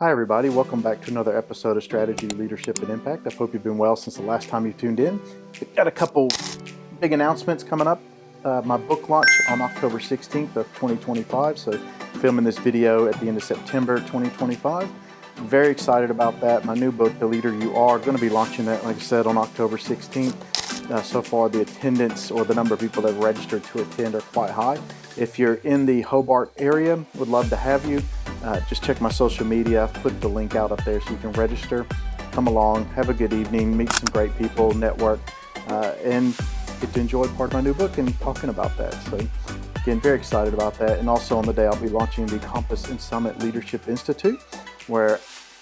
Hi everybody, welcome back to another episode of Strategy, Leadership, and Impact. I hope you've been well since the last time you tuned in. We've got a couple big announcements coming up. My book launch on October 16th of 2025, so filming this video at the end of September 2025. I'm very excited about that. My new book, The Leader You Are, going to be launching that, like I said, on October 16th. So far, the attendance or the number of people that have registered to attend are quite high. If you're in the Hobart area, would love to have you. Just check my social media. I've put the link out up there so you can register. Come along, have a good evening, meet some great people, network, and get to enjoy part of my new book and talking about that. So again, very excited about that. And also on the day, I'll be launching the Compass and Summit Leadership Institute, where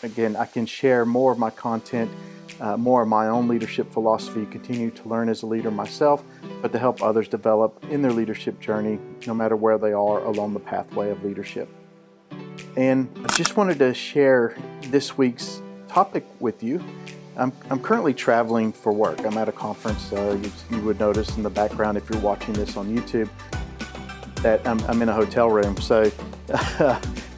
again, I can share more of my content, more of my own leadership philosophy, continue to learn as a leader myself, but to help others develop in their leadership journey, no matter where they are along the pathway of leadership. And I just wanted to share this week's topic with you. I'm currently traveling for work. I'm at a conference. You would notice in the background, if you're watching this on YouTube, that I'm in a hotel room. So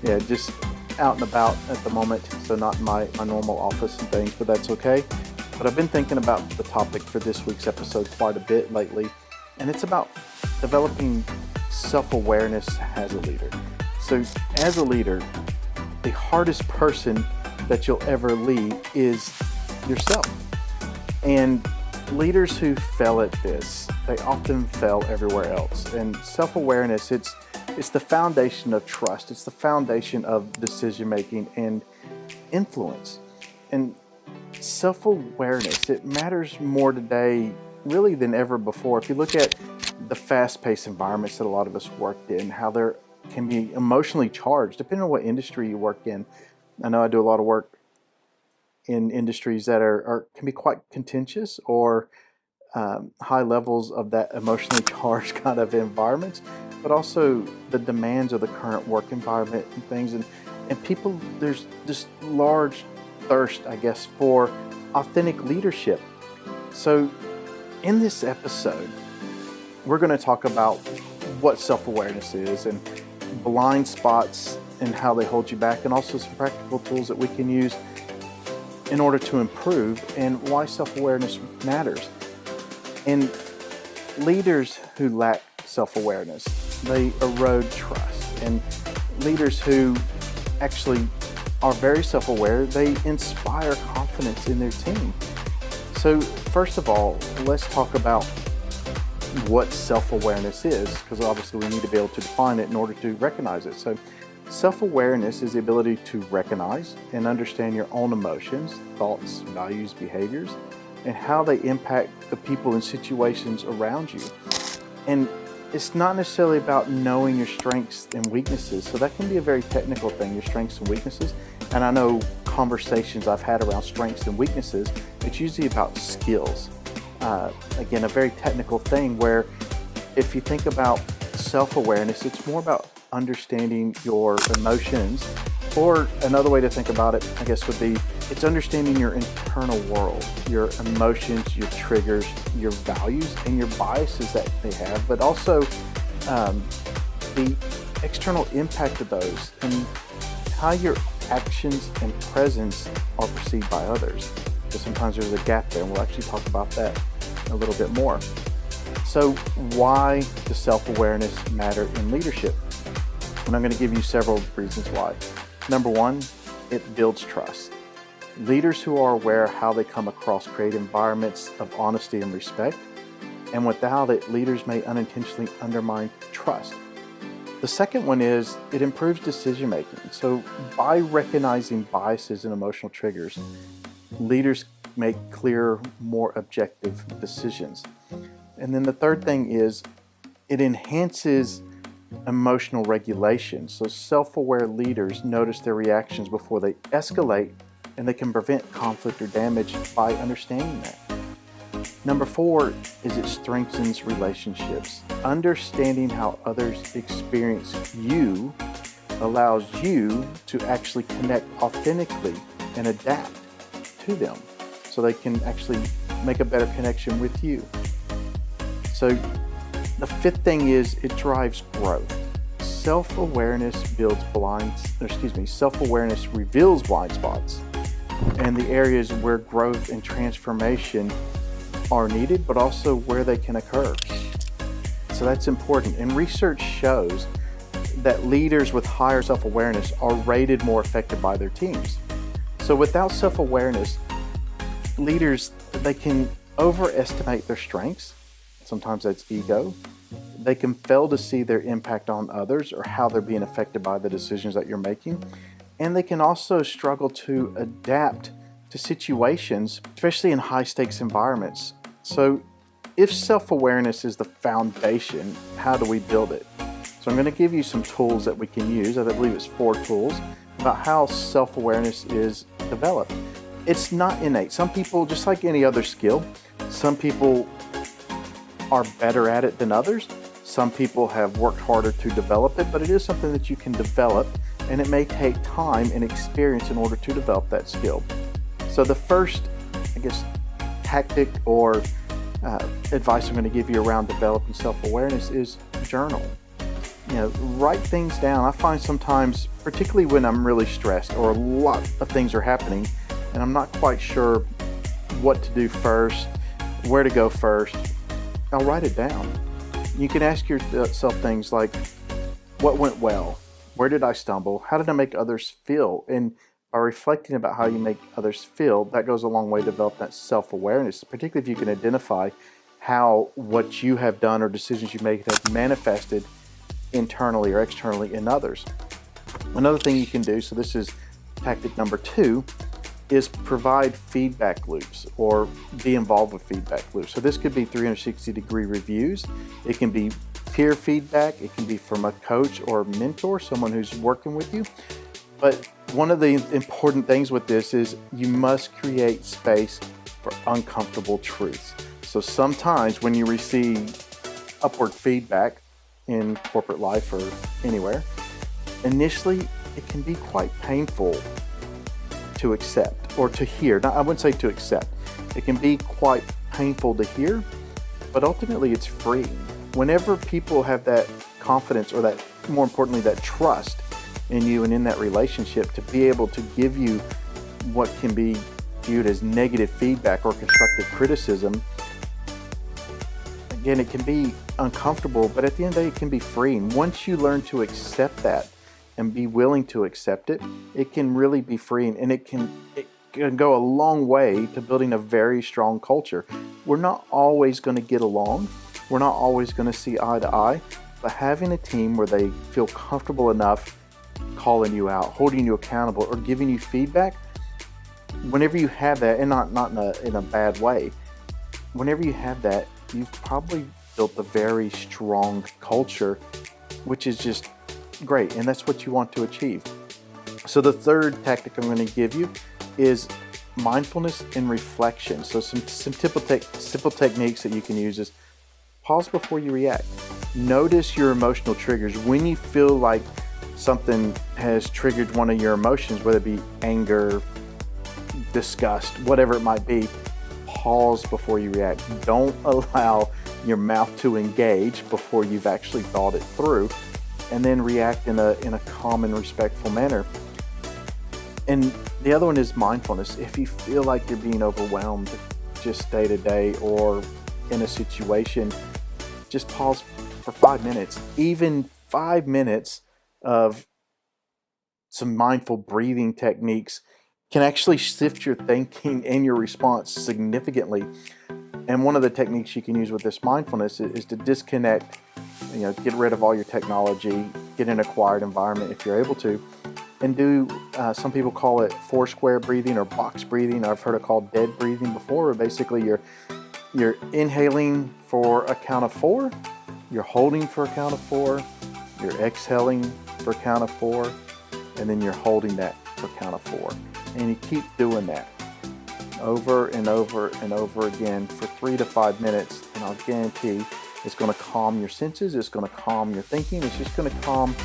yeah, just out and about at the moment. So not in my normal office and things, but that's okay. But I've been thinking about the topic for this week's episode quite a bit lately. And it's about developing self-awareness as a leader. So as a leader, the hardest person that you'll ever lead is yourself. And leaders who fail at this, they often fail everywhere else. And self-awareness, it's the foundation of trust. It's the foundation of decision-making and influence. And self-awareness, it matters more today really than ever before. If you look at the fast-paced environments that a lot of us worked in, how they're can be emotionally charged, depending on what industry you work in. I know I do a lot of work in industries that can be quite contentious or high levels of that emotionally charged kind of environments, but also the demands of the current work environment and things. And people, there's this large thirst, I guess, for authentic leadership. So in this episode, we're going to talk about what self-awareness is and blind spots and how they hold you back, and also some practical tools that we can use in order to improve, and why self-awareness matters. And leaders who lack self-awareness, they erode trust. And leaders who actually are very self-aware, they inspire confidence in their team. So first of all, let's talk about what self-awareness is, because obviously we need to be able to define it in order to recognize it. So self-awareness is the ability to recognize and understand your own emotions, thoughts, values, behaviors, and how they impact the people and situations around you. And it's not necessarily about knowing your strengths and weaknesses. So that can be a very technical thing, your strengths and weaknesses. And I know conversations I've had around strengths and weaknesses, it's usually about skills. Again, a very technical thing, where if you think about self-awareness, it's more about understanding your emotions, or another way to think about it, I guess, would be it's understanding your internal world, your emotions, your triggers, your values, and your biases that they have, but also the external impact of those and how your actions and presence are perceived by others. So sometimes there's a gap there, and we'll actually talk about that a little bit more. So why does self-awareness matter in leadership? And I'm going to give you several reasons why. Number one, it builds trust. Leaders who are aware how they come across create environments of honesty and respect, and without it, leaders may unintentionally undermine trust. The second one is it improves decision making. So by recognizing biases and emotional triggers, leaders make clearer, more objective decisions. And then the third thing is it enhances emotional regulation. So self-aware leaders notice their reactions before they escalate, and they can prevent conflict or damage by understanding that. Number four is it strengthens relationships. Understanding how others experience you allows you to actually connect authentically and adapt to them, so they can actually make a better connection with you. So the fifth thing is it drives growth. self-awareness self-awareness reveals blind spots and the areas where growth and transformation are needed, but also where they can occur. So that's important. And research shows that leaders with higher self-awareness are rated more effective by their teams. So without self-awareness, leaders, they can overestimate their strengths. Sometimes that's ego. They can fail to see their impact on others or how they're being affected by the decisions that you're making. And they can also struggle to adapt to situations, especially in high-stakes environments. So if self-awareness is the foundation, how do we build it? So I'm going to give you some tools that we can use. I believe it's 4 tools about how self-awareness is developed. It's not innate. Some people, just like any other skill, some people are better at it than others. Some people have worked harder to develop it, but it is something that you can develop, and it may take time and experience in order to develop that skill. So the first, tactic or advice I'm going to give you around developing self-awareness is journal. Write things down. I find sometimes, particularly when I'm really stressed or a lot of things are happening and I'm not quite sure what to do first, where to go first, I'll write it down. You can ask yourself things like, what went well? Where did I stumble? How did I make others feel? And by reflecting about how you make others feel, that goes a long way to develop that self-awareness, particularly if you can identify how what you have done or decisions you make have manifested internally or externally in others. Another thing you can do, so this is tactic number 2, is provide feedback loops or be involved with feedback loops. So this could be 360-degree reviews. It can be peer feedback. It can be from a coach or mentor, someone who's working with you. But one of the important things with this is you must create space for uncomfortable truths. So sometimes when you receive upward feedback in corporate life or anywhere, initially it can be quite painful to accept or to hear. Now, I wouldn't say to accept. It can be quite painful to hear, but ultimately it's freeing. Whenever people have that confidence or that, more importantly, that trust in you and in that relationship to be able to give you what can be viewed as negative feedback or constructive criticism, again, it can be uncomfortable, but at the end of the day, it can be freeing. Once you learn to accept that and be willing to accept it, it can really be freeing, and it can go a long way to building a very strong culture. We're not always going to get along. We're not always going to see eye to eye, but having a team where they feel comfortable enough calling you out, holding you accountable, or giving you feedback, whenever you have that, and not in a bad way, whenever you have that, you've probably built a very strong culture, which is just great, and that's what you want to achieve. So the third tactic I'm going to give you is mindfulness and reflection. So some simple techniques that you can use is pause before you react. Notice your emotional triggers. When you feel like something has triggered one of your emotions, whether it be anger, disgust, whatever it might be, pause before you react. Don't allow your mouth to engage before you've actually thought it through, and then react in a calm and respectful manner. And the other one is mindfulness. If you feel like you're being overwhelmed just day to day or in a situation, just pause for 5 minutes. Even 5 minutes of some mindful breathing techniques can actually shift your thinking and your response significantly. And one of the techniques you can use with this mindfulness is to disconnect, get rid of all your technology, get in a quiet environment if you're able to, and do, some people call it four-square breathing or box breathing. I've heard it called dead breathing before, where basically you're inhaling for a count of 4, you're holding for a count of 4, you're exhaling for a count of 4, and then you're holding that for a count of 4. And you keep doing that over and over and over again for 3 to 5 minutes, and I'll guarantee it's going to calm your senses, it's going to calm your thinking, it's just going to calm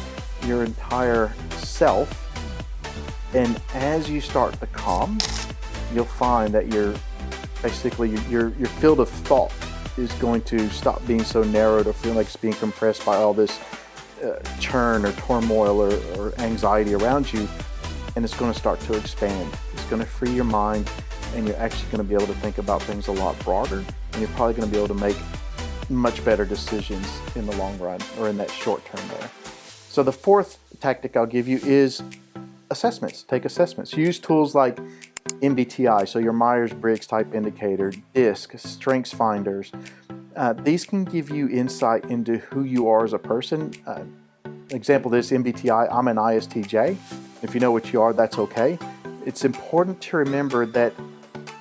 your entire self. And as you start to calm, you'll find that your field of thought is going to stop being so narrowed or feeling like it's being compressed by all this churn or turmoil or anxiety around you, and it's going to start to expand. It's going to free your mind, and you're actually going to be able to think about things a lot broader, and you're probably going to be able to make much better decisions in the long run or in that short term there. So the fourth tactic I'll give you is assessments. Take assessments. Use tools like MBTI, so your Myers-Briggs type indicator, DISC, Strengths Finders. These can give you insight into who you are as a person. Example of this, MBTI, I'm an ISTJ. If you know what you are, that's okay. It's important to remember that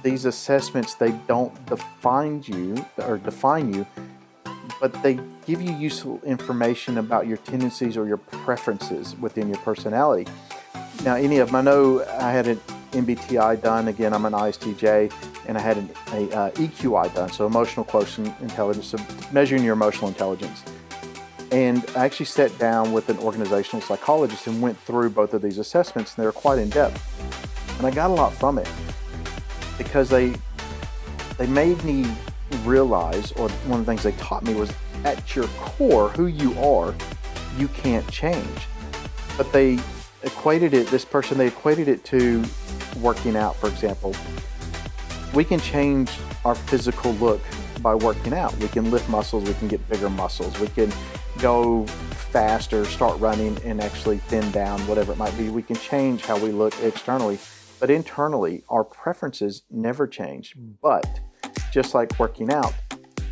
these assessments, they don't define you, but they give you useful information about your tendencies or your preferences within your personality. Now, any of them, I know I had an MBTI done. Again, I'm an ISTJ, and I had an EQI done, so emotional quotient intelligence, so measuring your emotional intelligence. And I actually sat down with an organizational psychologist and went through both of these assessments, and they were quite in depth. And I got a lot from it because they made me realize, or one of the things they taught me was, at your core, who you are, you can't change. But they equated it to working out, for example. We can change our physical look by working out. We can lift muscles, we can get bigger muscles, we can go faster, start running, and actually thin down, whatever it might be. We can change how we look externally, but internally, our preferences never change. But just like working out,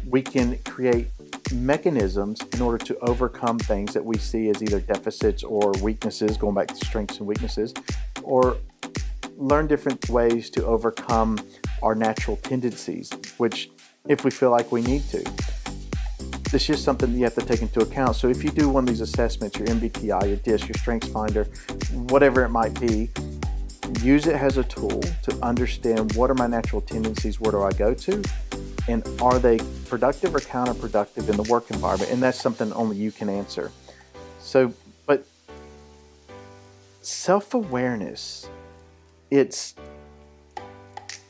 we can create mechanisms in order to overcome things that we see as either deficits or weaknesses, going back to strengths and weaknesses, or learn different ways to overcome our natural tendencies, which if we feel like we need to. This is something you have to take into account. So if you do one of these assessments, your MBTI, your DISC, your Strengths Finder, whatever it might be, use it as a tool to understand what are my natural tendencies, where do I go to, and are they productive or counterproductive in the work environment? And that's something only you can answer. So, but self-awareness, it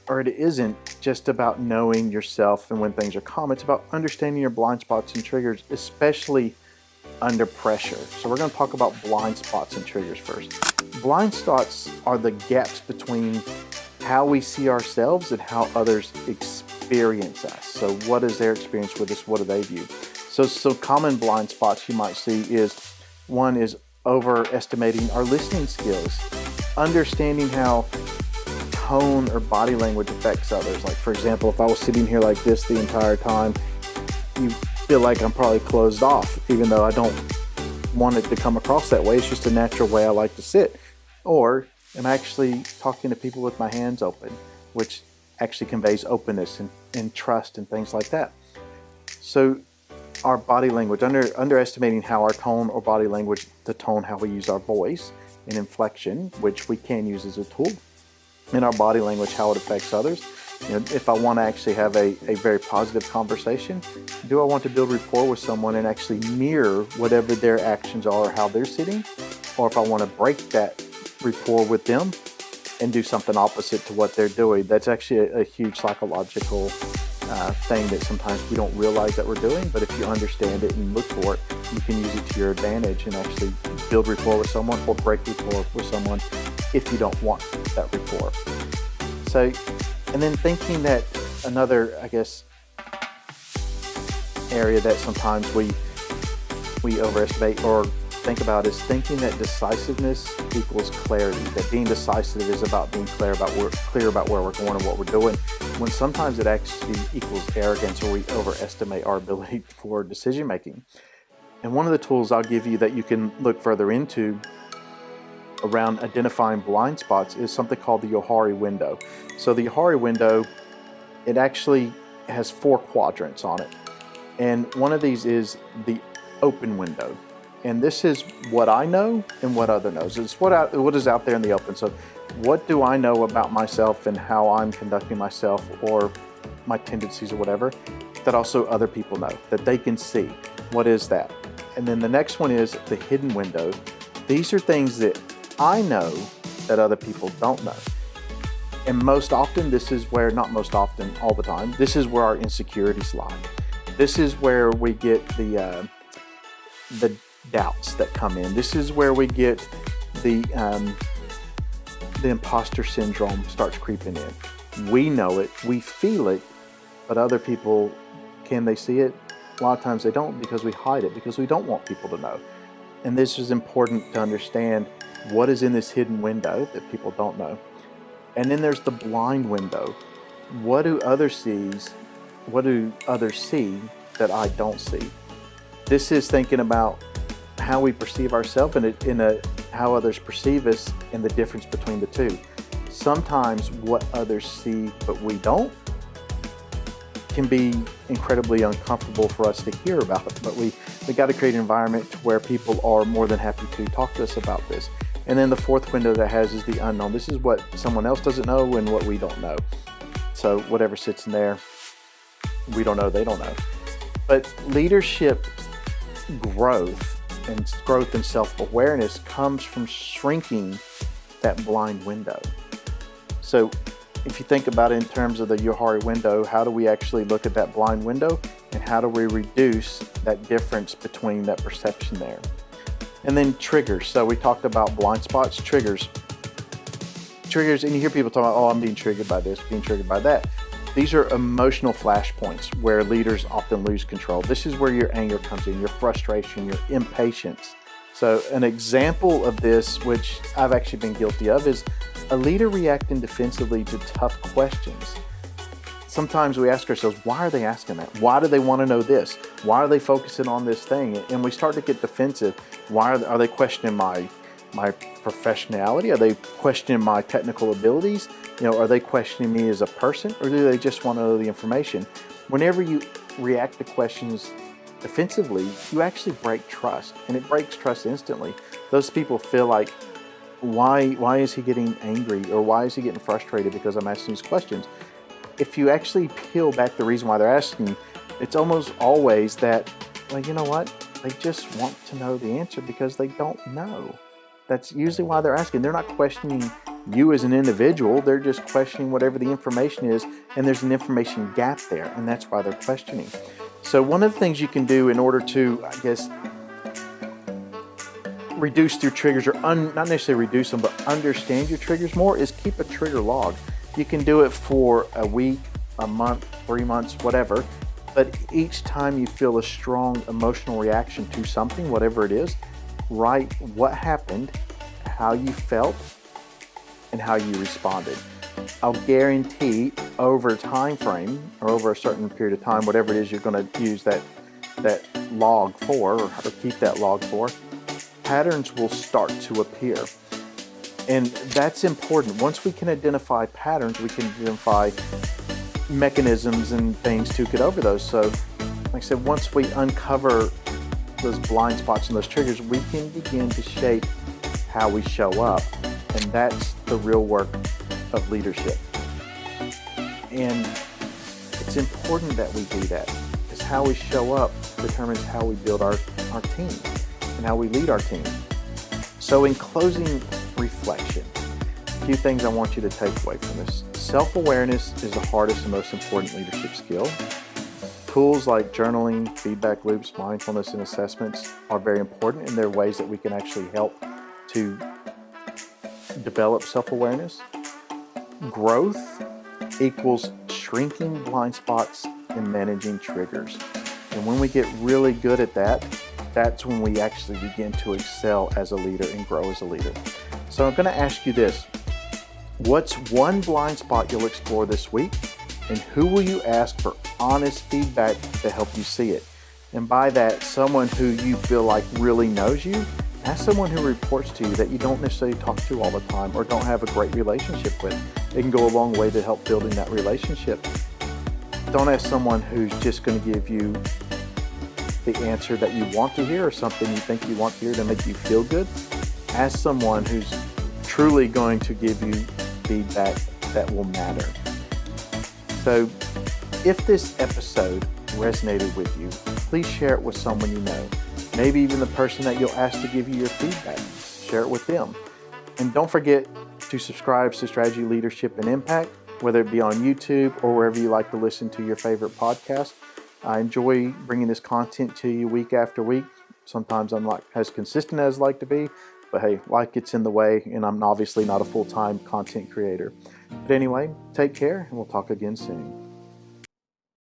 isn't just about knowing yourself and when things are calm. It's about understanding your blind spots and triggers, especially under pressure. So we're going to talk about blind spots and triggers first. Blind spots are the gaps between how we see ourselves and how others experience us. So what is their experience with us? What do they view? So common blind spots you might see is, one is overestimating our listening skills, understanding how tone or body language affects others. Like, for example, if I was sitting here like this the entire time, you feel like I'm probably closed off, even though I don't want it to come across that way. It's just a natural way I like to sit. Or I'm actually talking to people with my hands open, which actually conveys openness and trust and things like that. So our body language, underestimating how our tone or body language, the tone, how we use our voice and inflection, which we can use as a tool, in our body language, how it affects others. You know, if I want to actually have a very positive conversation, do I want to build rapport with someone and actually mirror whatever their actions are or how they're sitting? Or if I want to break that rapport with them and do something opposite to what they're doing, that's actually a huge psychological thing that sometimes we don't realize that we're doing. But if you understand it and look for it, you can use it to your advantage and actually build rapport with someone or break rapport with someone if you don't want that rapport. So, and then thinking that another, I guess, area that sometimes we overestimate or think about is thinking that decisiveness equals clarity, that being decisive is about being clear about where we're going and what we're doing, when sometimes it actually equals arrogance, or we overestimate our ability for decision making. And one of the tools I'll give you that you can look further into around identifying blind spots is something called the Johari window. So the Johari window, it actually has 4 quadrants on it. And one of these is the open window. And this is what I know and what other knows. It's what is out there in the open. So what do I know about myself and how I'm conducting myself or my tendencies or whatever that also other people know, that they can see. What is that? And then the next one is the hidden window. These are things that I know that other people don't know. And most often, this is where, not most often, all the time, this is where our insecurities lie. This is where we get the doubts that come in. This is where we get the imposter syndrome starts creeping in. We know it, we feel it, but other people, can they see it? A lot of times they don't, because we hide it, because we don't want people to know. And this is important to understand what is in this hidden window that people don't know. And then there's the blind window. What do others see that I don't see? This is thinking about how we perceive ourselves and how others perceive us and the difference between the two. Sometimes what others see but we don't can be incredibly uncomfortable for us to hear about, but we got to create an environment to where people are more than happy to talk to us about this. And then the fourth window that has is the unknown. This is what someone else doesn't know and what we don't know. So whatever sits in there, we don't know, they don't know. But leadership growth and self-awareness comes from shrinking that blind window. So if you think about it in terms of the Johari window, how do we actually look at that blind window, and how do we reduce that difference between that perception there? And then triggers. So we talked about blind spots, triggers, and you hear people talk about, oh, I'm being triggered by this, being triggered by that. These are emotional flashpoints where leaders often lose control. This is where your anger comes in, your frustration, your impatience. So an example of this, which I've actually been guilty of, is a leader reacting defensively to tough questions. Sometimes we ask ourselves, why are they asking that? Why do they want to know this? Why are they focusing on this thing? And we start to get defensive. Why are they questioning my professionality? Are they questioning my technical abilities? Are they questioning me as a person, or do they just want to know the information? Whenever you react to questions defensively, you actually break trust, and it breaks trust instantly. Those people feel like, why is he getting angry, or why is he getting frustrated because I'm asking these questions? If you actually peel back the reason why they're asking, it's almost always that, well, you know what? They just want to know the answer because they don't know. That's usually why they're asking. They're not questioning you as an individual. They're just questioning whatever the information is, and there's an information gap there, and that's why they're questioning. So one of the things you can do in order to, reduce your triggers, or not necessarily reduce them, but understand your triggers more, is keep a trigger log. You can do it for a week, a month, 3 months, whatever. But each time you feel a strong emotional reaction to something, whatever it is, write what happened, how you felt, and how you responded. I'll guarantee over a time frame, or over a certain period of time, whatever it is you're going to use that log for, or keep that log for, patterns will start to appear. And that's important. Once we can identify patterns, we can identify mechanisms and things to get over those. So, like I said, once we uncover those blind spots and those triggers, we can begin to shape how we show up. And that's the real work of leadership. And it's important that we do that, because how we show up determines how we build our team and how we lead our team. So in closing reflection, a few things I want you to take away from this. Self-awareness is the hardest and most important leadership skill. Tools like journaling, feedback loops, mindfulness, and assessments are very important, and they're ways that we can actually help to develop self-awareness. Growth equals shrinking blind spots and managing triggers. And when we get really good at that, that's when we actually begin to excel as a leader and grow as a leader. So I'm going to ask you this. What's one blind spot you'll explore this week? And who will you ask for honest feedback to help you see it? And by that, someone who you feel like really knows you. Ask someone who reports to you that you don't necessarily talk to all the time or don't have a great relationship with. It can go a long way to help building that relationship. Don't ask someone who's just going to give you the answer that you want to hear or something you think you want to hear to make you feel good. Ask someone who's truly going to give you feedback that will matter. So if this episode resonated with you, please share it with someone you know. Maybe even the person that you'll ask to give you your feedback. Share it with them. And don't forget to subscribe to Strategy, Leadership, and Impact, whether it be on YouTube or wherever you like to listen to your favorite podcast. I enjoy bringing this content to you week after week. Sometimes I'm not as consistent as I'd like to be, but hey, life gets in the way, and I'm obviously not a full-time content creator. But anyway, take care, and we'll talk again soon.